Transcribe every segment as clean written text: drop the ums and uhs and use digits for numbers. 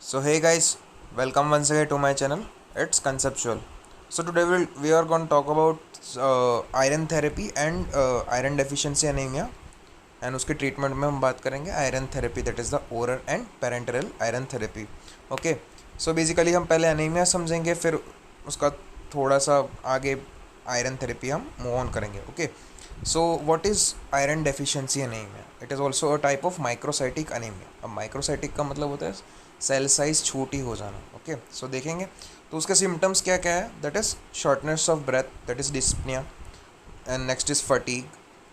So hey guys, welcome once again to my channel. It's conceptual. So today we are going to talk about iron therapy and iron deficiency anemia. And उसके treatment में हम बात करेंगे iron therapy, that is the oral and parenteral iron therapy. Okay, so basically हम पहले anaemia समझेंगे, फिर उसका थोड़ा सा आगे आयरन थेरेपी हम मूव ऑन करेंगे. Okay, so what is iron deficiency anaemia? It is also a type of microcytic anaemia. अब माइक्रोसाइटिक का मतलब होता है सेल साइज छोटी हो जाना. ओके, सो देखेंगे तो उसके सिम्टम्स क्या क्या है. That is shortness of breath, that is dyspnoea, and next is fatigue,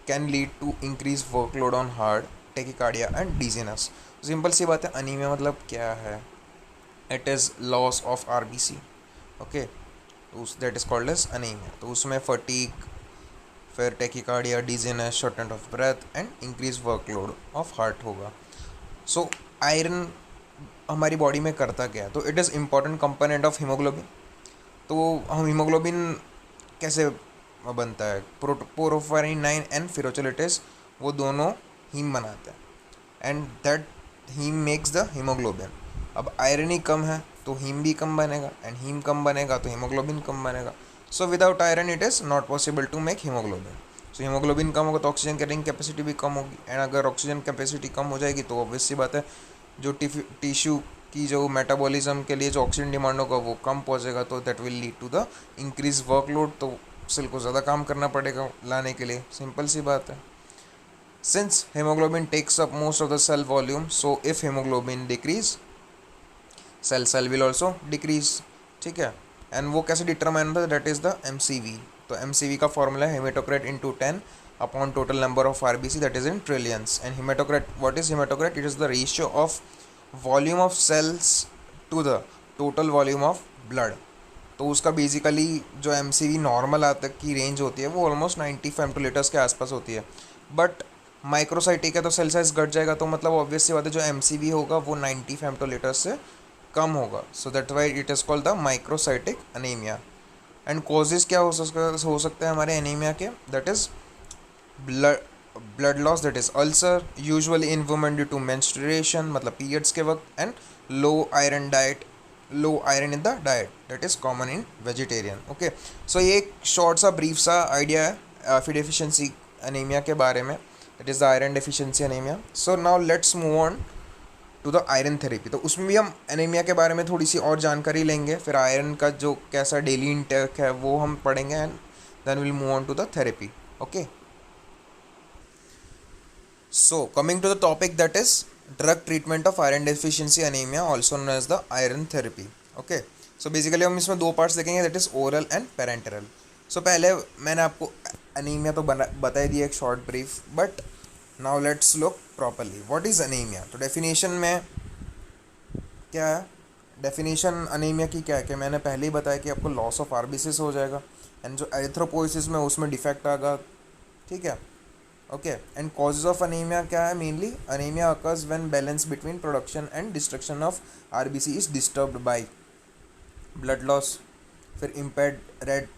can lead to increased workload on heart, tachycardia and dizziness. Simple सी बात है, अनीमिया मतलब क्या है? It is loss of RBC. Okay, तो that is called as anaemia. तो उसमें fatigue, फिर tachycardia, dizziness, shortness of breath and increase workload of heart होगा. सो आयरन हमारी बॉडी में करता क्या है? तो it is important component of haemoglobin. तो हम हीमोग्लोबिन कैसे बनता है? पोरोफायरिन 9 एंड फिरोचोलेटेस, वो दोनों हीम बनाते हैं and that haem makes the haemoglobin. अब आयरन ही कम है तो हीम भी कम बनेगा, एंड हीम कम बनेगा तो हीमोग्लोबिन कम बनेगा. So without iron it is not possible to make haemoglobin. So haemoglobin कम होगा तो ऑक्सीजन कैरिंग कैपेसिटी भी कम होगी, एंड अगर ऑक्सीजन कैपेसिटी कम हो जाएगी तो ऑब्वियस सी बात है जो टिश्यू की जो मेटाबॉलिज्म के लिए जो ऑक्सीजन डिमांड होगा वो कम पहुंचेगा, तो that will lead to the increase workload. तो सेल को ज़्यादा काम करना पड़ेगा लाने के लिए. सिंपल सी बात है. Since haemoglobin takes up most of the cell volume, so if haemoglobin decrease cell will also decrease. ठीक है, एंड वो कैसे डिटरमाइन होता है? That is the MCV. तो एमसीवी का फॉर्मूला है haematocrit into 10 upon total number of RBC, that is in trillions. And haematocrit, what is haematocrit? It is the ratio of volume of cells to the total volume of blood. तो उसका basically जो M normal आता की range होती है वो almost 90 फेम्टोलीटर्स के आसपास होती है. बट माइक्रोसाइटिक है तो सेल साइज घट जाएगा, तो मतलब ऑब्वियस सी बात है जो एम होगा वो 90 फेम्टोलीटर्स से कम होगा. So that why it is called the microcytic anaemia. And causes क्या हो सकता है हमारे एनीमिया के? That is blood blood loss, that is ulcer, usually in women due to menstruation, मतलब पीरियड्स के वक्त, and low iron diet, low iron in the diet, that is common in vegetarian. Okay, so ये एक short सा brief सा idea है फी deficiency anaemia के बारे में, that is the iron deficiency anaemia. So now let's move on to the iron therapy. तो उसमें भी हम एनीमिया के बारे में थोड़ी सी और जानकारी लेंगे, फिर आयरन का जो कैसा डेली इंटेक है वो हम पढ़ेंगे, and then will move on to the therapy. Okay, so coming to the topic, that is drug treatment of iron deficiency anemia, also known as the iron therapy. Okay, so basically हम इसमें दो parts देखेंगे, that is oral and parenteral. So पहले मैंने आपको anaemia तो बता ही दिया एक short brief, but now let's look properly what is anaemia. तो डेफिनेशन में क्या है? डेफिनेशन अनीमिया की क्या है कि मैंने पहले ही बताया कि आपको लॉस ऑफ आरबीसीस हो जाएगा, एंड जो एरिथ्रोपोइसिस में उसमें डिफेक्ट आएगा. ठीक है, okay. And causes of anaemia क्या है? Mainly anaemia occurs when balance between production and destruction of RBC is disturbed by blood loss, फिर impaired red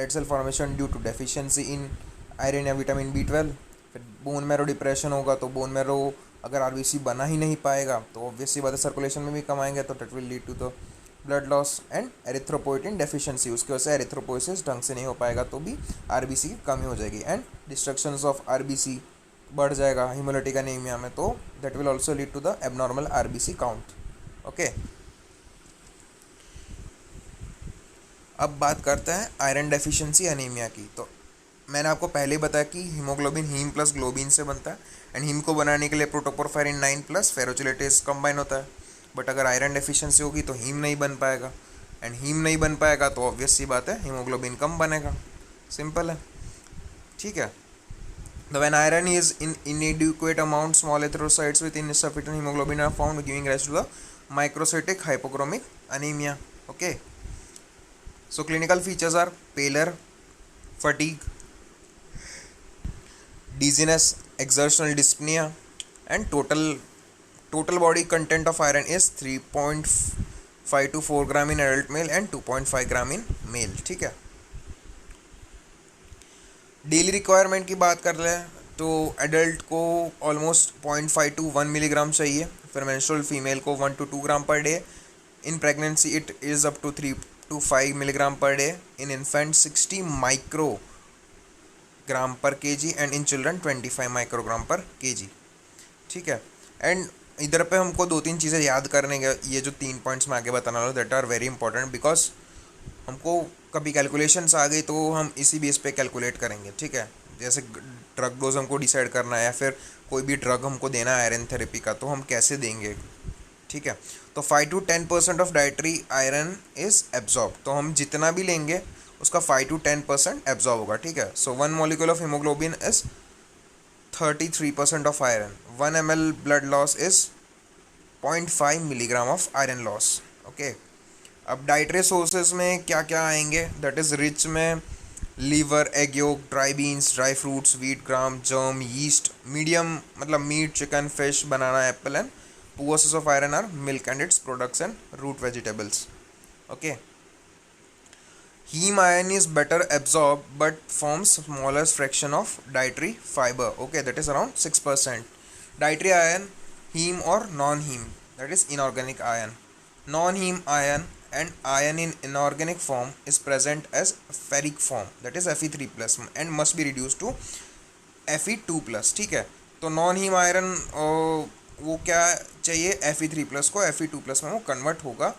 cell formation due to deficiency in iron या vitamin B12, फिर bone marrow depression होगा, तो bone marrow अगर RBC बना ही नहीं पाएगा तो ऑब्वियसली बात है सर्कुलेशन में भी कम आएंगे, तो that will lead to the blood loss and erythropoietin deficiency. उसकी वजह से एरिथ्रोपोइसिस ढंग से नहीं हो पाएगा तो भी आरबीसी की कमी हो जाएगी, एंड डिस्ट्रक्शंस ऑफ आरबीसी बढ़ जाएगा हीमोलिटिक एनीमिया में, तो that will also lead to the abnormal RBC count. Okay, अब बात करते हैं आयरन डेफिशिएंसी अनीमिया की. तो मैंने आपको पहले ही बताया कि हीमोग्लोबिन हीम प्लस ग्लोबिन से बनता है, एंड हीम को बनाने के लिए प्रोटोपोरफायरिन 9 प्लस फेरोचुलेटेस कंबाइन होता है. बट अगर आयरन डेफिशिएंसी होगी तो हीम नहीं बन पाएगा, एंड हीम नहीं बन पाएगा तो ऑब्वियस सी बात है हीमोग्लोबिन कम बनेगा. सिंपल है. ठीक है. The when iron is in inadequate amount, small erythrocytes with insufficient hemoglobin are found, giving rise to the microcytic hypochromic anemia. Okay. So clinical features are pallor, fatigue, dizziness, exertional dyspnea, and total body content of iron is 3.5 to 4 gram in adult male and 2.5 gram in male. ठीक है. Daily requirement की बात कर लें तो adult को almost 0.5 to 1 milligram चाहिए, फिर मेंस्ट्रुअल फीमेल को 1 to 2 gram per day, in pregnancy it is up to 3 to 5 milligram per day, in infant 60 microgram per KG and in children 25 microgram per KG. ठीक है। And इधर पे हमको 2-3 चीज़ें याद करने के, ये जो 3 पॉइंट्स मैं आगे बताने वाला हूँ that are very important, because हमको कभी कैलकुलेशंस आ गई तो हम इसी बेस पे कैलकुलेट करेंगे। ठीक है। जैसे ड्रग डोज हमको डिसाइड करना है या फिर कोई भी ड्रग हमको देना है आयरन थेरेपी का, तो हम कैसे देंगे। ठीक है। तो 5 to 10% of dietary iron is absorb, तो हम जितना भी लेंगे उसका 5 to 10% एब्जॉर्ब होगा। ठीक है। So 1 molecule of haemoglobin is 33% of iron, 1 ml blood loss is 0.5 milligram of iron loss. Okay. अब डाइटरी सोर्सेज में क्या क्या आएंगे, दैट इज़ रिच में liver, egg yolk, dry beans, dry fruits, wheat gram, germ, yeast, medium मतलब meat, chicken, fish, banana, apple, and poor source of iron are milk and its products and root vegetables. Okay. Heme iron is better absorbed but forms smallest fraction of dietary fiber. Okay, that is around 6%. Dietary iron, heme or non-heme, that is inorganic iron. Non-heme iron and iron in inorganic form is present as ferric form, that is Fe3 plus and must be reduced to Fe2 plus. ठीक है। तो non-heme iron वो क्या चाहिए, Fe3 plus को Fe2 plus में वो convert होगा।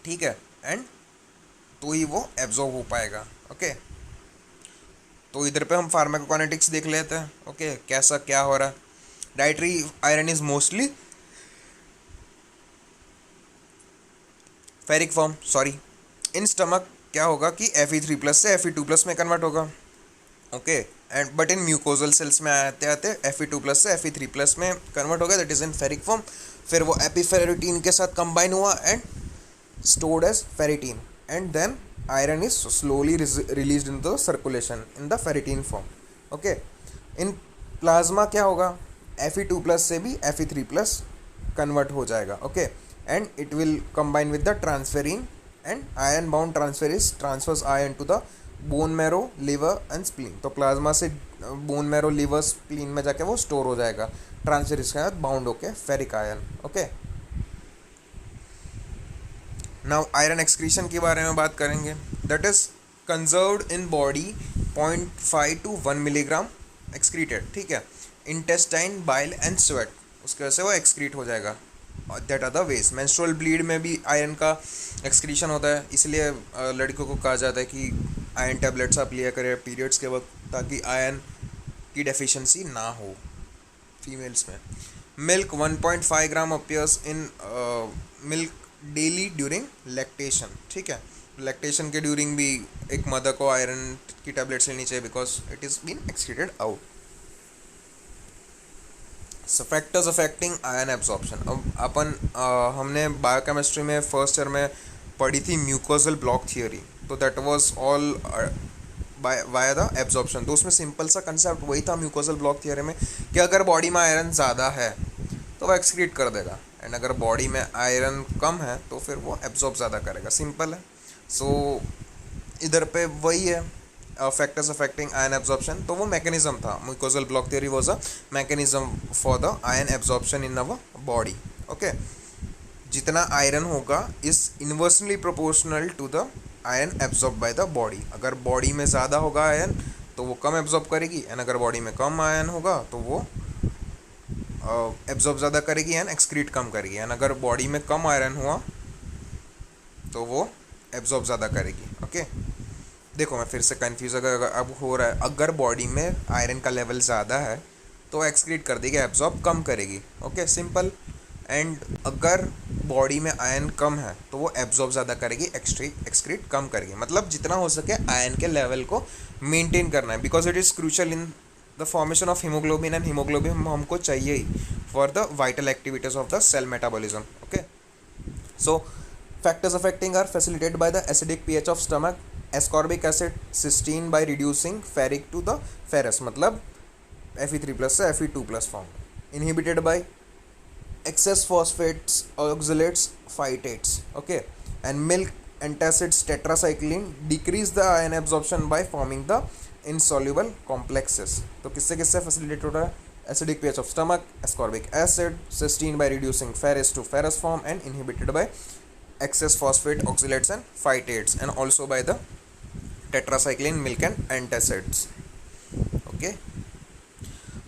ठीक है। एंड तो ही वो एब्जॉर्ब हो पाएगा। ओके। तो इधर पे हम फार्माकोकाइनेटिक्स देख लेते हैं। ओके, कैसा क्या हो रहा है। Dietary iron is mostly ferric form, sorry, in stomach क्या होगा कि Fe3 प्लस से Fe2 प्लस में कन्वर्ट होगा। Okay. And but in mucosal cells में आते आते Fe2 प्लस से Fe3 प्लस में कन्वर्ट होगा, that is in ferric form. फिर वो एपीफेरिटीन के साथ कंबाइन हुआ and stored as ferritin, and then iron is slowly released into the circulation in the ferritin form. Okay. in plasma क्या होगा, Fe2 plus से भी Fe3 plus convert हो जाएगा। Okay. and it will combine with the transferrin and iron bound transfers iron to the bone marrow, liver and spleen। तो plasma से bone marrow, liver, spleen में जाके वो स्टोर हो जाएगा, ट्रांसफर इसके साथ बाउंड होके ferric iron. Okay. Now iron excretion के बारे में बात करेंगे, that is conserved in body 0.5 to 1 milligram excreted. ठीक है। इंटेस्टाइन, बाइल एंड स्वेट, उसकी वजह से वो एक्सक्रीट हो जाएगा। That are the ways. Menstrual bleed में भी आयरन का एक्सक्रीशन होता है, इसलिए लड़कियों को कहा जाता है कि आयरन टैबलेट्स आप लिया करें पीरियड्स के वक्त, ताकि आयरन की डेफिशिएंसी ना हो फीमेल्स में। Milk 1.5 gram appears in milk daily during lactation. ठीक है। लैक्टेशन के ड्यूरिंग भी एक मदर को आयरन की टैबलेट्स लेनी चाहिए because it is been excreted out. So factors affecting iron absorption. अब अपन हमने बायोकेमिस्ट्री में फर्स्ट ईयर में पढ़ी थी म्यूकोजल ब्लॉक थियोरी, तो that was all via the absorption. तो उसमें सिंपल सा कंसेप्ट वही था म्यूकोजल ब्लॉक थियोरी में कि अगर बॉडी में आयरन ज़्यादा है तो वह एक्सक्रीट कर देगा, एंड अगर बॉडी में आयरन कम है तो फिर वो एब्जॉर्ब ज़्यादा करेगा। सिंपल है। सो इधर पे वही है फैक्टर्स अफेक्टिंग आयरन एब्जॉर्प्शन। तो वो मैकेनिज्म था, mucosal block theory was a mechanism for the iron absorption in our body. Okay. जितना आयरन होगा is inversely proportional to the iron absorb by the body. अगर बॉडी में ज़्यादा होगा iron तो वो कम एब्जॉर्ब करेगी, एंड अगर बॉडी में कम आयरन होगा तो वो एब्जॉर्ब ज़्यादा करेगी एंड एक्सक्रीट कम करेगी, एंड अगर बॉडी में कम आयरन हुआ तो वो एब्जॉर्ब ज़्यादा करेगी। ओके। देखो मैं फिर से कंफ्यूज अगर अब हो रहा है, अगर बॉडी में आयरन का लेवल ज़्यादा है तो एक्सक्रीट कर देगी, एब्जॉर्ब कम करेगी। Okay, simple. एंड अगर बॉडी में आयरन कम है तो वो एब्जॉर्ब ज़्यादा करेगी, एक्सक्रीट कम करेगी। मतलब जितना हो सके आयरन के लेवल को मेंटेन करना है, because it is crucial in the formation of haemoglobin, and haemoglobin हमको चाहिए ही for the vital activities of the cell metabolism. Okay. So factors affecting are facilitated by the acidic pH of stomach, ascorbic acid, cysteine by reducing ferric to the ferrous, मतलब Fe3+ से Fe2+ form, inhibited by excess phosphates, oxalates, phytates. Okay, and milk antacids, tetracycline decrease the iron absorption by forming the insoluble complexes. तो किससे किससे facilitate हो रहा है? acidic pH of stomach, ascorbic acid, cysteine by reducing ferrous to ferrous form, and inhibited by excess phosphate oxalates and phytates, and also by the tetracycline milk and antacids. Okay.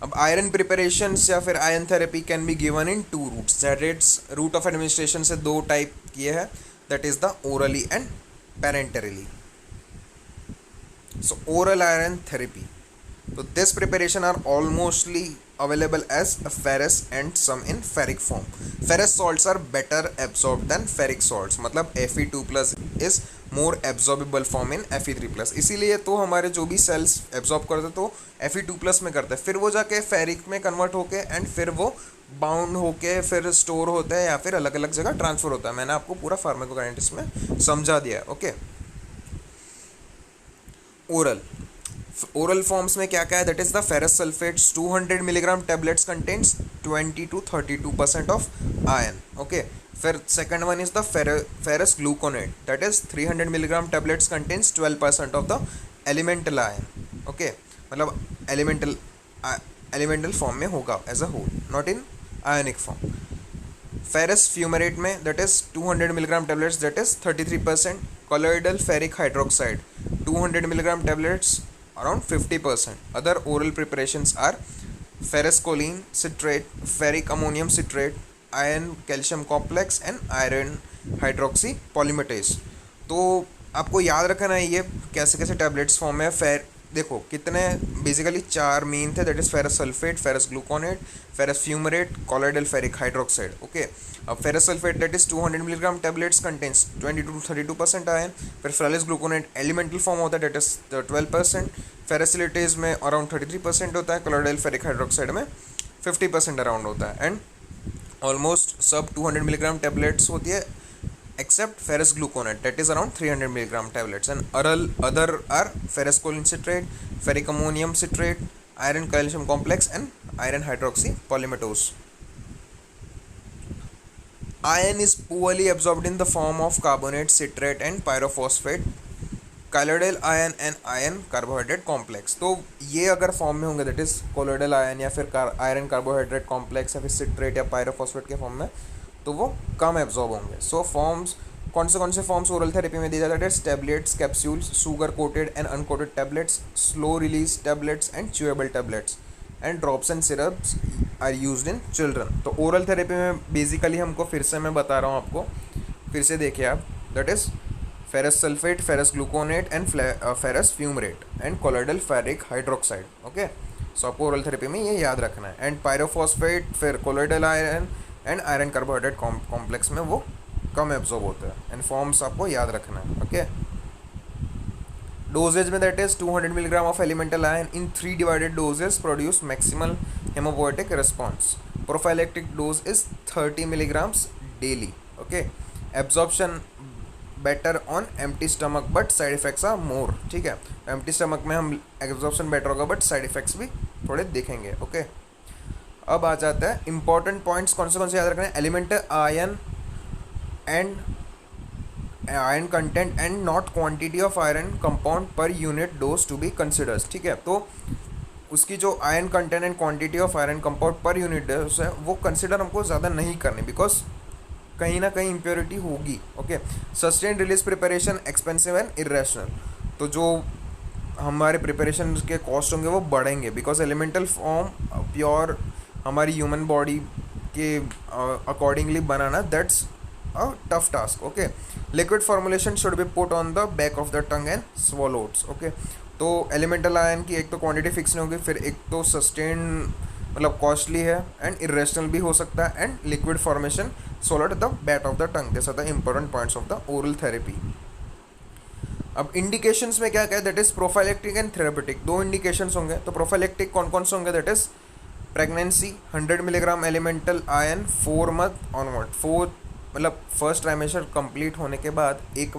अब iron preparations या फिर iron therapy can be given in two routes, that it's route of administration से दो type किए हैं, that is the orally and parenterally. So oral iron therapy. So this preparation are almostly available as a ferrous and some in ferric form. Ferrous salts are better absorbed than ferric salts. मतलब Fe2 plus is more absorbable form in Fe3 plus. इसीलिए तो हमारे जो भी sales absorb करते तो Fe2 plus में करते हैं, फिर वो जाके फेरिक में कन्वर्ट होके एंड फिर वो बाउंड होके फिर स्टोर होता है या फिर अलग अलग जगह ट्रांसफर होता है. मैंने आपको पूरा फार्माकोकाइनेटिक्स में समझा दिया है. ओके. ओरल फॉर्म्स में क्या क्या है, that is the ferrous sulphates 200 milligram tablets contains 20 to 32% of iron. Okay. फिर second one is the ferrous gluconate, that is 300 milligram tablets contains 12% of the elemental iron. Okay. मतलब elemental form में होगा as a whole, not in ionic form. Ferrous fumarate में that is 200 milligram tablets, that is 33%. colloidal ferric hydroxide 200 milligram tablets, around 50%. Other oral preparations are ferrous choline citrate, ferric ammonium citrate, iron calcium complex and iron hydroxy polymerase. तो आपको याद रखना है ये कैसे कैसे tablets form है. देखो कितने बेसिकली चार मेन थे, that is ferrous sulphate, ferrous gluconate, ferrous fumarate, colloidal ferric hydroxide. Okay. अब ferrous sulphate that is 200 milligram tablets contains 22 to 32% iron. फिर फेरस ग्लूकोनेट एलिमेंटल फॉर्म होता है, दैट इज 12%. फेरसिलिटेज में अराउंड 33% होता है, कॉलोइडल फेरिक हाइड्रोक्साइड में 50% around होता है. एंड ऑलमोस्ट सब 200 मिलीग्राम टैबलेट्स होती है except ferrous gluconate, that is around 300 milligram tablets. And other are ferrous choline citrate, ferric ammonium citrate, iron calcium complex and iron hydroxy polymerase. Iron is poorly absorbed in the form of carbonate, citrate and pyrophosphate, colloidal iron and iron carbohydrate complex. तो ये अगर form में होंगे, that is colloidal ion या फिर iron carbohydrate complex या फिर citrate या पायरोफॉस्फेट के फॉर्म में, तो वो कम एब्जॉर्ब होंगे. सो फॉर्म्स कौन से फॉर्म्स ओरल थेरेपी में दिए जाते हैं, tablets, capsules, sugar coated and uncoated tablets, slow release tablets and chewable tablets, and drops and syrups are used in children. तो ओरल थेरेपी में बेसिकली हमको फिर से मैं बता रहा हूँ आपको, फिर से देखिए आप, that is ferrous sulphate, ferrous gluconate and ferrous fumarate and colloidal ferric hydroxide. Okay. So आपको ओरल थेरेपी में ये याद रखना है. एंड पायरोफॉस्फेट, फिर colloidal iron and iron carbohydrate complex में वो कम एब्जॉर्ब होता है. एंड फॉर्म्स आपको याद रखना है. ओके. डोजेज में that is 200 milligram of elemental iron in 3 divided doses produce maximal haemopoietic response. Prophylactic dose is 30 milligrams daily. Okay. Absorption better on empty stomach but side effects are more. ठीक है. Empty stomach में हम absorption better होगा but side effects भी थोड़े देखेंगे. Okay. अब आ जाता है इंपॉर्टेंट पॉइंट्स कौन से याद रखना है. Elemental iron and iron content and not quantity of iron compound per unit dose to be considers. ठीक है. तो उसकी जो iron content and quantity of iron compound per unit dose है वो कंसिडर हमको ज़्यादा नहीं करनी, बिकॉज कहीं ना कहीं इम्प्योरिटी होगी. Okay. Sustain release preparation expensive and irrational. तो जो हमारे प्रिपरेशन के कॉस्ट होंगे वो बढ़ेंगे, बिकॉज एलिमेंटल फॉर्म प्योर हमारी ह्यूमन बॉडी के अकॉर्डिंगली बनाना, that's a tough task. Okay. Liquid formulation should be put on the back of the tongue and swallowed. Okay. तो एलिमेंटल आयन की एक तो क्वांटिटी फिक्स नहीं होगी, फिर एक तो सस्टेन मतलब कॉस्टली है एंड इरेशनल भी हो सकता है, and liquid formation swallowed the back of the tongue. This are the important points of the oral therapy. अब इंडिकेशंस में क्या क्या है, that is prophylactic and therapeutic. दो इंडिकेशंस होंगे. तो प्रोफाइलेक्टिक कौन कौन से होंगे, that is pregnancy 100 milligram elemental iron 4 month onward. 4 मतलब फर्स्ट ट्राइमेस्टर कंप्लीट होने के बाद एक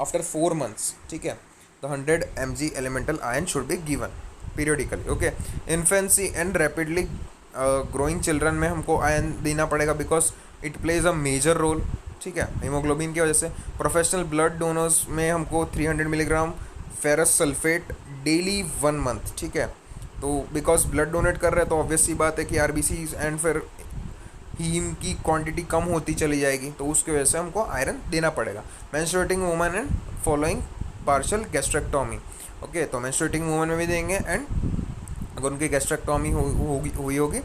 आफ्टर 4 मंथ्स. ठीक है. तो 100 mg elemental iron should be given periodically. Okay. Infancy and rapidly growing children में हमको आयन देना पड़ेगा, because it plays a major role. ठीक है. हीमोग्लोबिन की वजह से. प्रोफेशनल ब्लड डोनर्स में हमको 300 milligram ferrous sulphate daily 1 month. ठीक है. तो बिकॉज ब्लड डोनेट कर रहे हैं तो ऑब्वियस सी बात है कि आरबीसी एंड फिर हीम की क्वांटिटी कम होती चली जाएगी, तो उसकी वजह से हमको आयरन देना पड़ेगा। Menstruating woman and following partial gastrectomy. Okay, तो मेंस्ट्रुएटिंग वुमन में भी देंगे, एंड अगर उनकी गैस्ट्रेक्टोमी हुई होगी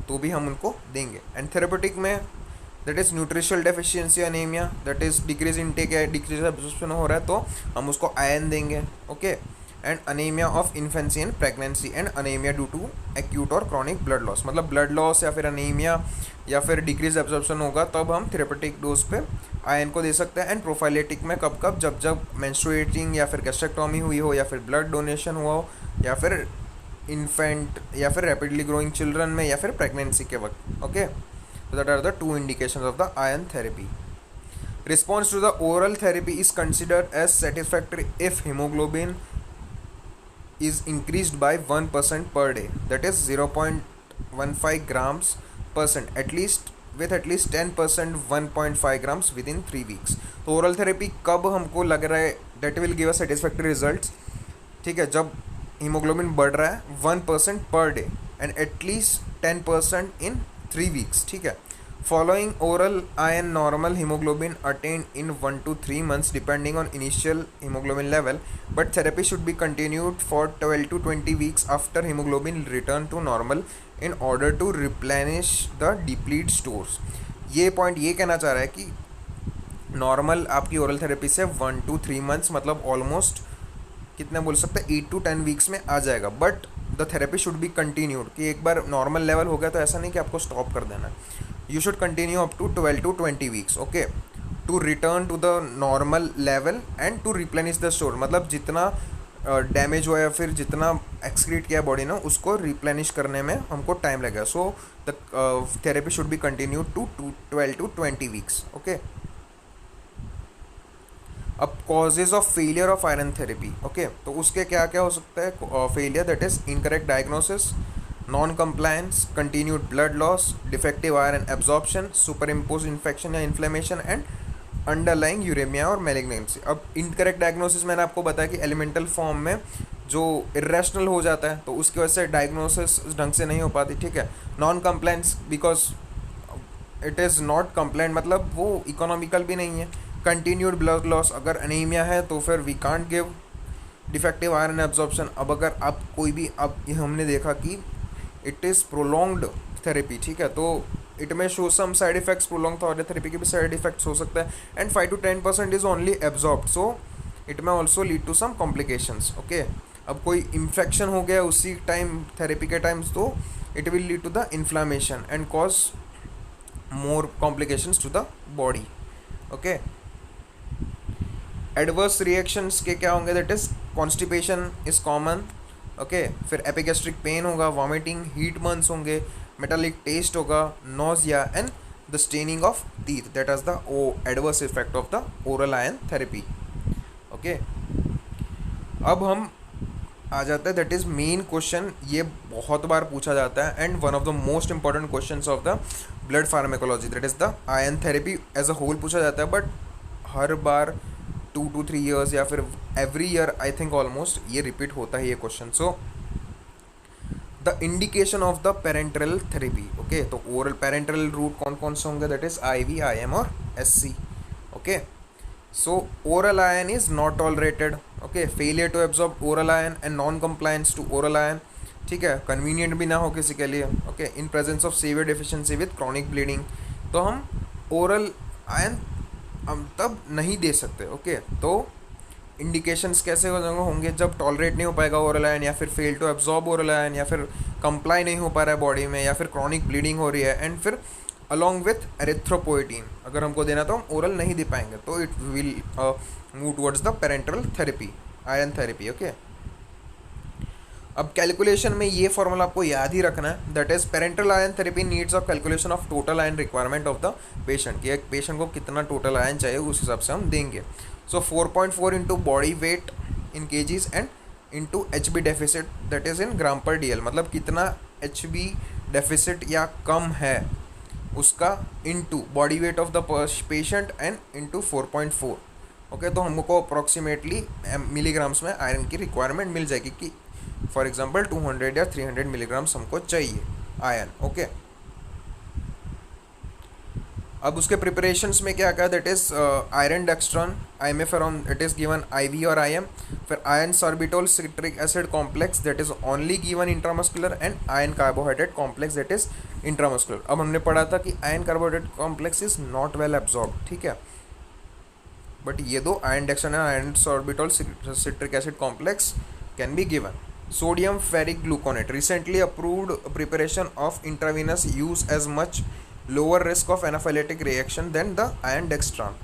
तो भी हम उनको देंगे। एंड थेरेपेटिक में that is nutritional deficiency anaemia, that is decrease intake है, डिक्रीज एब्जॉर्प्शन हो रहा है तो हम उसको आयरन देंगे। Okay, and anaemia of infancy and pregnancy and anaemia due to acute और क्रॉनिक ब्लड लॉस, मतलब ब्लड लॉस या फिर अनीमिया या फिर डिक्रीज एब्जॉर्प्शन होगा तब हम थेरेपेटिक डोज पे आयरन को दे सकते हैं। एंड प्रोफाइलेटिक में कब कब, जब जब मेंस्ट्रुएटिंग या फिर गैस्ट्रेक्टोमी हुई हो या फिर ब्लड डोनेशन हुआ हो या फिर इन्फेंट या फिर रैपिडली ग्रोइंग चिल्ड्रन में या फिर प्रेगनेंसी के वक्त। Okay, so that are the two indications of the iron therapy. Response to the oral therapy is considered as satisfactory if hemoglobin is increased by 1% per day, that is 0.15 grams percent, at least with at least 10% 1.5 grams within 3 weeks. तो oral therapy कब हमको लग रहा है that will give us satisfactory results, ठीक है, जब haemoglobin बढ़ रहा है 1% per day and at least 10% in 3 weeks, ठीक है। Following oral iron normal haemoglobin attain in 1 to 3 months depending on initial haemoglobin level, but therapy should be continued for 12 to 20 weeks after haemoglobin return to normal in order to replenish the deplete stores. ये point ये कहना चाह रहा है कि normal आपकी oral therapy से 1 to 3 months मतलब ऑलमोस्ट कितने बोल सकते हैं 8 to 10 weeks में आ जाएगा, but the therapy should be continued, कि एक बार नॉर्मल लेवल हो गया तो ऐसा नहीं कि आपको स्टॉप कर देना है। You should continue up to 12 to 20 weeks, okay, to return to the normal level and to replenish the store, मतलब जितना डैमेज हुआ या फिर जितना एक्सक्रीट किया बॉडी ने उसको रिप्लेनिश करने में हमको टाइम लगेगा। So the therapy should be continued to 12 to 20 weeks, okay. अब causes of failure of iron therapy, okay, तो उसके क्या क्या हो सकता है failure, that is incorrect diagnosis, non compliance, continued blood loss, defective iron absorption, super impose infection या inflammation and underlying uraemia और मैलिग्नेंसी। अब इनकरेक्ट डायग्नोसिस मैंने आपको बताया कि एलिमेंटल फॉर्म में जो इरेशनल हो जाता है तो उसकी वजह से डायग्नोसिस ढंग से नहीं हो पाती, ठीक है। Non compliance because it is not compliant, मतलब वो इकोनॉमिकल भी नहीं है। कंटिन्यूड ब्लड लॉस, अगर अनीमिया है तो फिर we can't give defective iron absorption. अब अगर आप कोई भी, अब हमने देखा कि इट इज़ प्रोलॉन्ग्ड थेरेपी, ठीक है, तो it may show some side effects, prolong therapy के भी साइड इफेक्ट्स हो सकता है, and 5 to 10% is only absorbed, so it may also lead to some complications, okay. अब कोई इन्फेक्शन हो गया उसी टाइम थेरेपी के टाइम्स तो it will lead to the inflammation and cause more complications to the body, okay. Adverse reactions के क्या होंगे, that is constipation is common, okay, फिर एपिगैस्ट्रिक पेन होगा, वॉमिटिंग, हीट बर्न्स होंगे, मेटालिक टेस्ट होगा, nausea and the staining of teeth, that is the adverse effect of the oral ion therapy, okay. अब हम आ जाता है, दैट इज मेन क्वेश्चन, ये बहुत बार पूछा जाता है and one of the most important questions of the blood pharmacology, that is the iron therapy as a whole पूछा जाता है, बट हर बार 2 to 3 years या फिर every year I think almost ये रिपीट होता है ये question. So the indication of the parenteral therapy, okay, तो ओरल पेरेंटरल रूट कौन कौन से होंगे, दैट इज IV, IM और SC, okay. So oral iron is not tolerated, okay, failure to absorb oral iron and non compliance to oral iron, ठीक है, convenient भी ना हो किसी के लिए, okay, in presence of severe deficiency with chronic bleeding, तो हम ओरल आयन हम तब नहीं दे सकते, ओके। तो इंडिकेशंस कैसे होंगे, जब टॉलरेट नहीं हो पाएगा ओरल आयन, या फिर fail to absorb oral iron, या फिर कंप्लाई नहीं हो पा रहा है बॉडी में, या फिर क्रॉनिक ब्लीडिंग हो रही है, एंड फिर अलॉन्ग विथ एरिथ्रोपोएटिन अगर हमको देना तो हम ओरल नहीं दे पाएंगे, तो it will move towards the parenteral therapy, ion therapy, okay. अब कैलकुलेशन में ये फॉर्मूला आपको याद ही रखना है, that is parental ion therapy needs of calculation of total ion requirement of the patient, कि एक पेशेंट को कितना टोटल आयन चाहिए उस हिसाब से हम देंगे। So 4.4 into body weight in KGs and into HB deficit, that is in gram per DL, मतलब कितना HB डेफिसिट या कम है उसका into body weight of the patient and into 4.4, okay. तो हमको अप्रॉक्सीमेटली मिलीग्राम्स में आयरन की रिक्वायरमेंट मिल जाएगी कि फॉर एग्जांपल 200 या 300 मिलीग्राम्स हमको चाहिए आयन, ओके। अब उसके प्रिपरेशंस में क्या क्या, that is iron dextran Imferon, it is given IV और आईएम। फिर iron sorbitol citric acid complex that is only given intramuscular, and iron carbohydrate complex that is intramuscular. अब हमने पढ़ा था कि iron carbohydrate complex is not well absorb, ठीक है, but ये दो iron dextran and iron sorbitol citric acid complex can be given. Sodium ferric gluconate recently approved preparation of intravenous use as much lower risk of anaphylactic reaction than the iron dextran.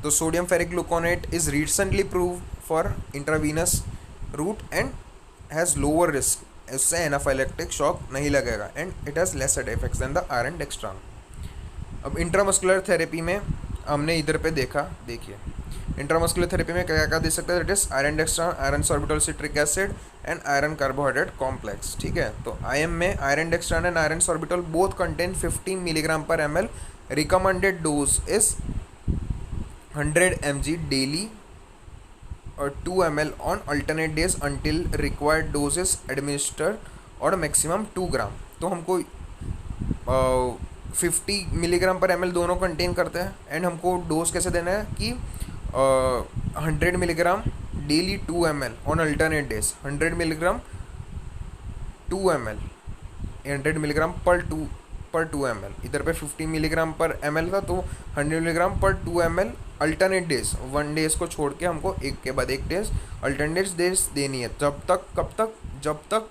The sodium ferric gluconate is recently proved for intravenous route and has lower risk, इससे anaphylactic shock नहीं लगेगा, and it has less side effects than the iron dextran. अब intramuscular therapy में हमने इधर पे देखा, देखिए इंट्रामस्कुलर थेरेपी में क्या क्या दे सकते हैं, that is iron dextran, iron sorbitol citric acid and iron carbohydrate complex, ठीक है। तो आईएम में iron dextran and iron sorbitol both contain 15 milligram पर ml, recommended dose is 100 mg daily और 2 ml on alternate days until required dose is administered और maximum 2 ग्राम। तो हमको 50 milligram पर ml दोनों कंटेन करते हैं, एंड हमको डोज कैसे देना है कि 100 milligram daily 2 ml on alternate days, 100 milligram 2 ml, 100 milligram पर 2 ml। इधर पे 50 मिलीग्राम पर ml था, तो 100 मिलीग्राम पर 2 ml अल्टरनेट डेज, 1 डेज को छोड़ के हमको एक के बाद एक डेज अल्टरनेट डेज देनी है। जब तक, कब तक, जब तक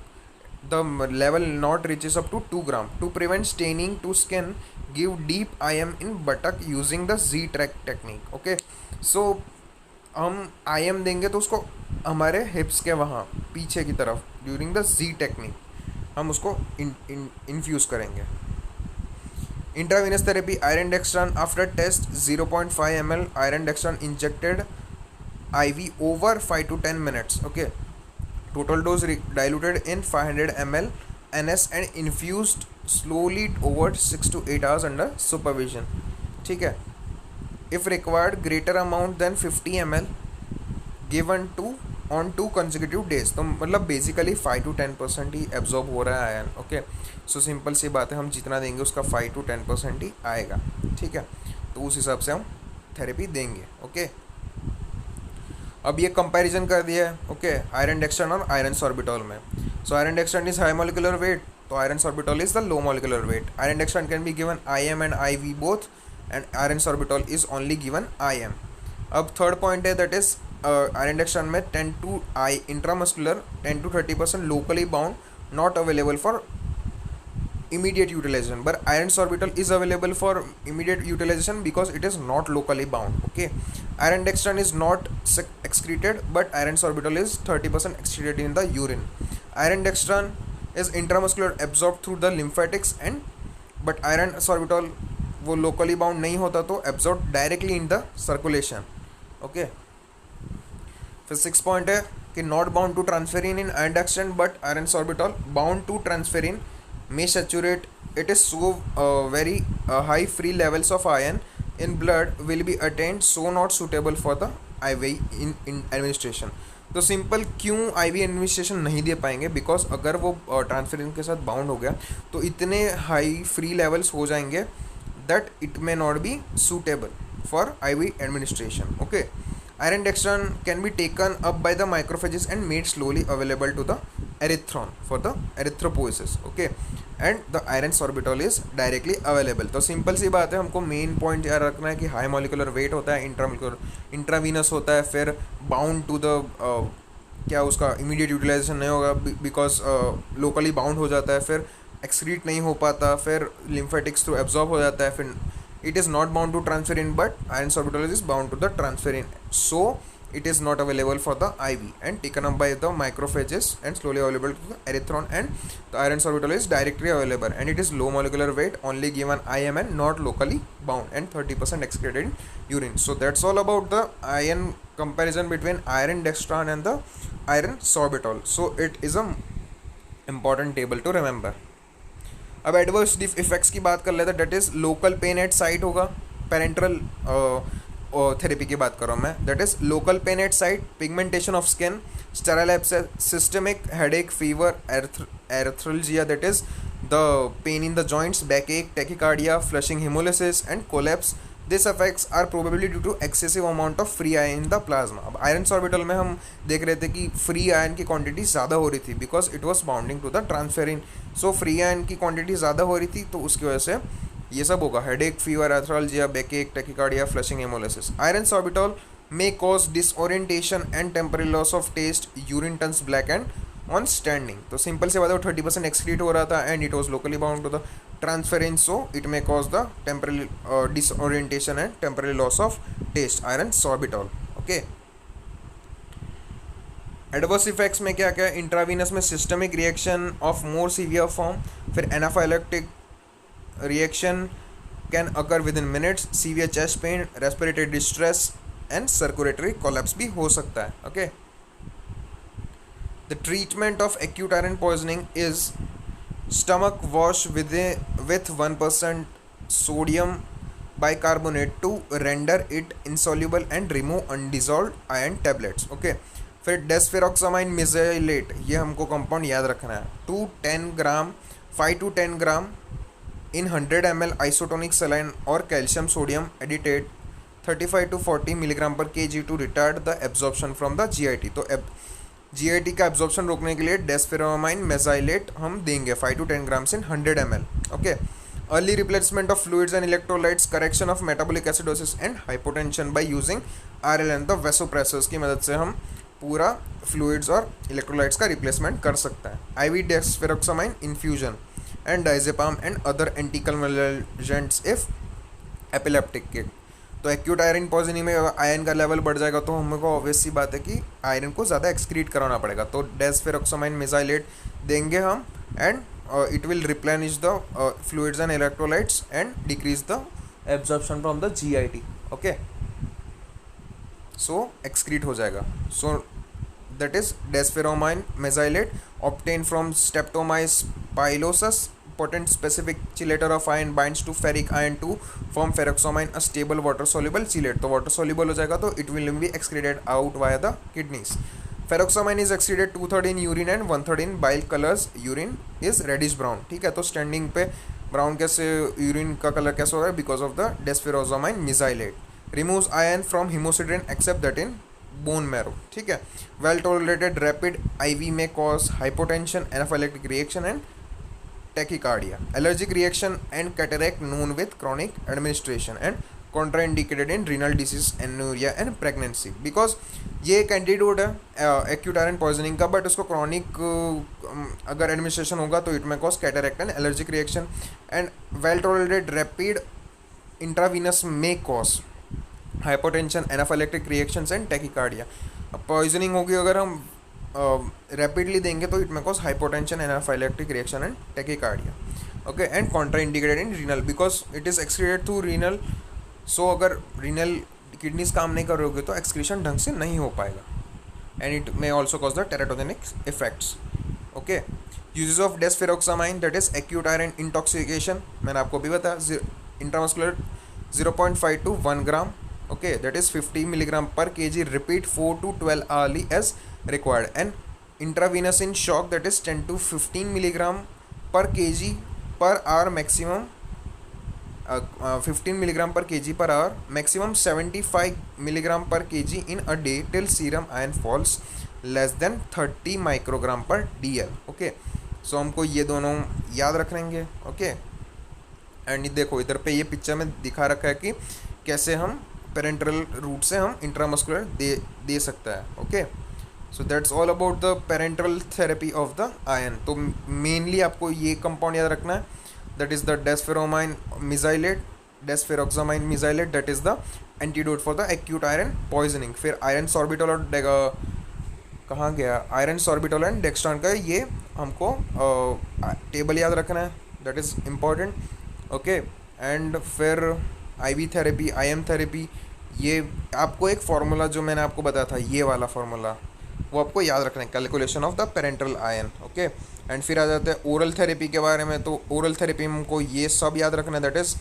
the level not reaches up to 2 gram. To prevent staining to skin, give deep IM in buttock using the Z-track technique. Okay, so हम IM देंगे तो उसको हमारे हिप्स के वहाँ पीछे की तरफ ड्यूरिंग द Z टेक्निक हम उसको इन्फ्यूज़ करेंगे। Intravenous therapy iron dextran after test 0.5 ml iron dextran injected IV over 5 to 10 minutes. Okay, total dose diluted in 500 ml NS and infused slowly over 6 to 8 hours under supervision, ठीक है। if required greater amount than 50 ml given to on 2 consecutive days, तो मतलब basically 5 to 10% he absorb हो रहा है ion, okay. So simple सी बात है, हम जितना देंगे उसका 5 to 10% ही आएगा, ठीक है। तो उस हिसाब से हम थेरेपी देंगे, ओके। अब ये कंपैरिजन कर दिया है, ओके, आयरन डेक्स्ट्रान और आयरन सॉर्बिटोल में। So iron dextran is high molecular weight, तो iron sorbitol is the low molecular weight. Iron dextran can be given IM and IV both, and iron sorbitol is only given IM। अब third point है, that is iron dextran में 10 to I intramuscular, 10 to 30% locally bound, not available for immediate utilization, but iron sorbitol is available for immediate utilization because it is not locally bound, okay. Iron dextran is not excreted, but iron sorbitol is 30% excreted in the urine. Iron dextran is intramuscular absorbed through the lymphatics, and but iron sorbitol वो locally bound नहीं होता तो absorbed directly in the circulation, okay. फिर 6 point है कि not bound to transferrin in iron dextran, but iron sorbitol bound to transferrin may saturate. It is so very high free levels of iron in blood will be attained, so not suitable for the IV in administration. तो simple क्यों IV administration नहीं दे पाएंगे, because अगर वो transferrin के साथ bound हो गया तो इतने हाई फ्री लेवल्स हो जाएंगे that it may not be suitable for IV administration, okay. Iron dextran can be taken up by the macrophages and made slowly available to the erythron for the erythropoiesis, okay, and the iron sorbitol is directly available. तो simple सी बात है, हमको main point याद रखना है कि high molecular weight होता है, इंट्रावीनस होता है, फिर बाउंड टू द क्या उसका इमीडिएट यूटिलाइजेशन नहीं होगा बिकॉज लोकली बाउंड हो जाता है, फिर एक्सक्रीट नहीं हो पाता, फिर लिम्फेटिक्स थ्रू एब्जॉर्ब हो जाता है, फिर it is not bound to transferrin, but iron sorbitol is bound to the transferrin, so it is not available for the IV and taken up by the macrophages and slowly available to the erythron, and the iron sorbitol is directly available and it is low molecular weight, only given IM and not locally bound, and 30% excreted in urine. So that's all about the iron comparison between iron dextran and the iron sorbitol. So it is a important table to remember. अब adverse effects की बात कर लेते हैं, that is local pain at site होगा, parenteral therapy की बात कर रहा हूँ मैं, that is local pain at site, pigmentation of skin, sterile abscess, systemic headache, fever, arthralgia that is the pain in the joints, backache, tachycardia, flushing haemolysis and collapse. This affects are probably due to excessive amount of free iron in the plasma. अब iron सॉर्बिटल में हम देख रहे थे कि free iron की quantity ज़्यादा हो रही थी because it was bounding to the transferrin. So free iron की क्वांटिटी ज़्यादा हो रही थी तो उसकी वजह से ये सब होगा, headache, fever, arthralgia, backache, tachycardia, flushing haemolysis. Iron sorbitol may cause disorientation and temporary loss of taste, urine turns black and on standing. तो सिंपल से बात है, 30% एक्सक्रीट हो रहा था and it was locally bound to the transferrin, so it may cause the temporary disorientation and temporary loss of taste. Iron sorbitol. Okay. Adverse effects में क्या क्या, इंट्रावीनस में systemic reaction of more severe form, फिर anaphylactic reaction can occur within minutes, severe chest pain, respiratory distress and circulatory collapse भी हो सकता है. Okay. The treatment of acute iron poisoning is stomach wash with 1% sodium bicarbonate to render it insoluble and remove undissolved iron tablets. Okay. फिर डेस्फेरोक्सामाइन मिज़ाइलेट, ये हमको compound याद रखना है, 5 to 10 gram in 100 ml isotonic saline और calcium sodium edetate 35 to 40 milligram per kg to retard the absorption from the GIT. तो GIT का absorption रोकने के लिए डेस्फेरोमाइन मेजाइलेट हम देंगे 5 to 10 grams in 100 ml. Okay. Early replacement of fluids and electrolytes, correction of metabolic acidosis and hypotension by using RLN, the vasopressors की मदद से हम पूरा फ्लूइड्स और इलेक्ट्रोलाइट्स का रिप्लेसमेंट कर सकता है. IV desferrioxamine infusion and diazepam and other anticonvulsants if epileptic kid. तो एक्यूट आयरन पॉइजनिंग में आयरन का लेवल बढ़ जाएगा तो हमको ऑब्वियस सी बात है कि आयरन को ज़्यादा एक्सक्रीट कराना पड़ेगा. तो डेस्फेरोक्सामाइन मेजाइलेट देंगे हम and it will replenish the fluids and electrolytes and decrease the absorption from the GIT. Okay. So excrete हो जाएगा. So that is desferrioxamine mesylate obtain from Streptomyces pilosus. Potent specific chelator of iron binds to ferric iron to form ferroxamine, a stable water soluble chelate. तो water soluble हो जाएगा तो it will be excreted out via the kidneys. Ferroxamine is excreted 2/3 in urine and 1/3 in bile. Colors urine is reddish brown. ठीक है. तो standing पे brown कैसे urine का कलर कैसे हो रहा है, because of the desferrioxamine mesylate. Removes iron from haemosiderin except that in bone marrow. ठीक है. वेल टॉलरेटेड, रैपिड IV में cause hypotension, anaphylactic reaction and tachycardia, allergic reaction and cataract known with chronic administration and contraindicated in renal disease, anuria and pregnancy. because ये एक antidote है acute iron poisoning का, but उसको chronic अगर administration होगा तो it may cause cataract and allergic reaction and well tolerated rapid intravenous may cause hypotension, anaphylactic reactions and tachycardia. Poisoning होगी अगर हम रैपिडली देंगे तो it may cause hypotension, anaphylactic reaction and tachycardia. Okay. And contraindicated in renal because it is excreted through renal. So अगर renal kidneys काम नहीं कर रही होगी तो एक्सक्रीशन ढंग से नहीं हो पाएगा and it may also cause the teratogenic effects. Okay. Uses of desferrioxamine that is acute iron intoxication, मैंने आपको भी बताया, intramuscular 0.5 to 1 gram. Okay. That is 50 milligram per kg, repeat 4 to 12 hourly as required. And intravenous in shock that is 10 to 15 milligram per kg per hour maximum, 15 milligram per kg per hour, maximum 75 milligram per kg in a day till serum iron falls less than 30 microgram per DL. Okay. सो हमको ये दोनों याद रखेंगे. Okay. And देखो इधर पे ये picture में दिखा रखा है कि कैसे हम पेरेंट्रल रूट से हम इंट्रामस्कुलर दे सकता है. Okay. So that's all about the parenteral therapy of the iron. तो मेनली आपको ये कंपाउंड याद रखना है, that is the desferomine mesylate, desferrioxamine mesylate, that is the antidote for the acute iron poisoning. फिर आयरन सॉर्बिटॉल और कहाँ गया, आयरन सॉर्बिटॉल एंड डेक्स्ट्रॉन का ये हमको टेबल याद रखना है, that is important. Okay. And फिर IV थेरेपी, IM थेरेपी, ये आपको एक फार्मूला जो मैंने आपको बताया था, ये वाला फार्मूला वो आपको याद रखना है, calculation of the parenteral ion. Okay. And फिर आ जाते हैं ओरल थेरेपी के बारे में. तो ओरल थेरेपी में हमको ये सब याद रखना है, दैट इज़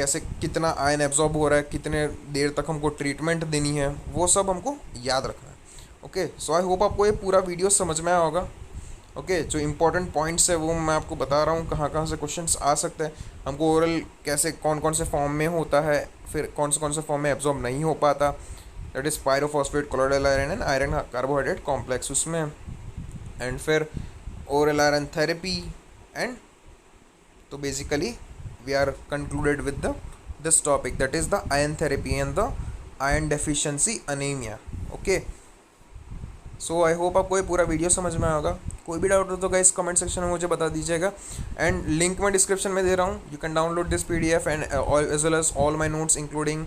कैसे कितना आयन एब्जॉर्ब हो रहा है, कितने देर तक हमको ट्रीटमेंट देनी है, वो सब हमको याद रखना है। ओके, सो आई होप आपको ये पूरा वीडियो समझ में आया होगा। ओके, जो इंपॉर्टेंट पॉइंट्स है वो मैं आपको बता रहा हूँ, कहाँ कहाँ से क्वेश्चंस आ सकते हैं, हमको ओरल कैसे कौन कौन से फॉर्म में होता है, फिर कौन से फॉर्म में एब्जॉर्ब नहीं हो पाता, that is pyrophosphate, colloidal iron and iron carbohydrate complex उसमें, एंड फिर ओरल आयरन थेरेपी, एंड तो basically we are concluded with the this topic, that is the iron therapy and the iron deficiency anemia. Okay, so I hope आपको ये पूरा video समझ में आएगा। कोई भी डाउट हो तो गाइस कमेंट सेक्शन में मुझे बता दीजिएगा, एंड लिंक मैं डिस्क्रिप्शन में दे रहा हूँ, you can download this PDF and as well as all my notes including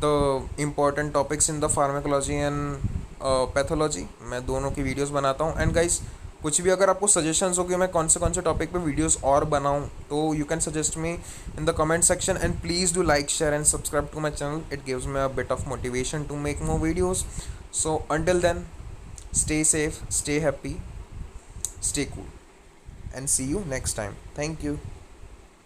the important topics in the pharmacology and pathology. मैं दोनों की वीडियोस बनाता हूँ। एंड गाइस कुछ भी अगर आपको सजेशंस हो कि मैं कौन से टॉपिक पे वीडियोस और बनाऊं, तो you can suggest me in the comment section, and please do like, share and subscribe to my channel, it gives me a bit of motivation to make more videos. So until then, stay safe, stay happy, stay cool, and see you next time. Thank you.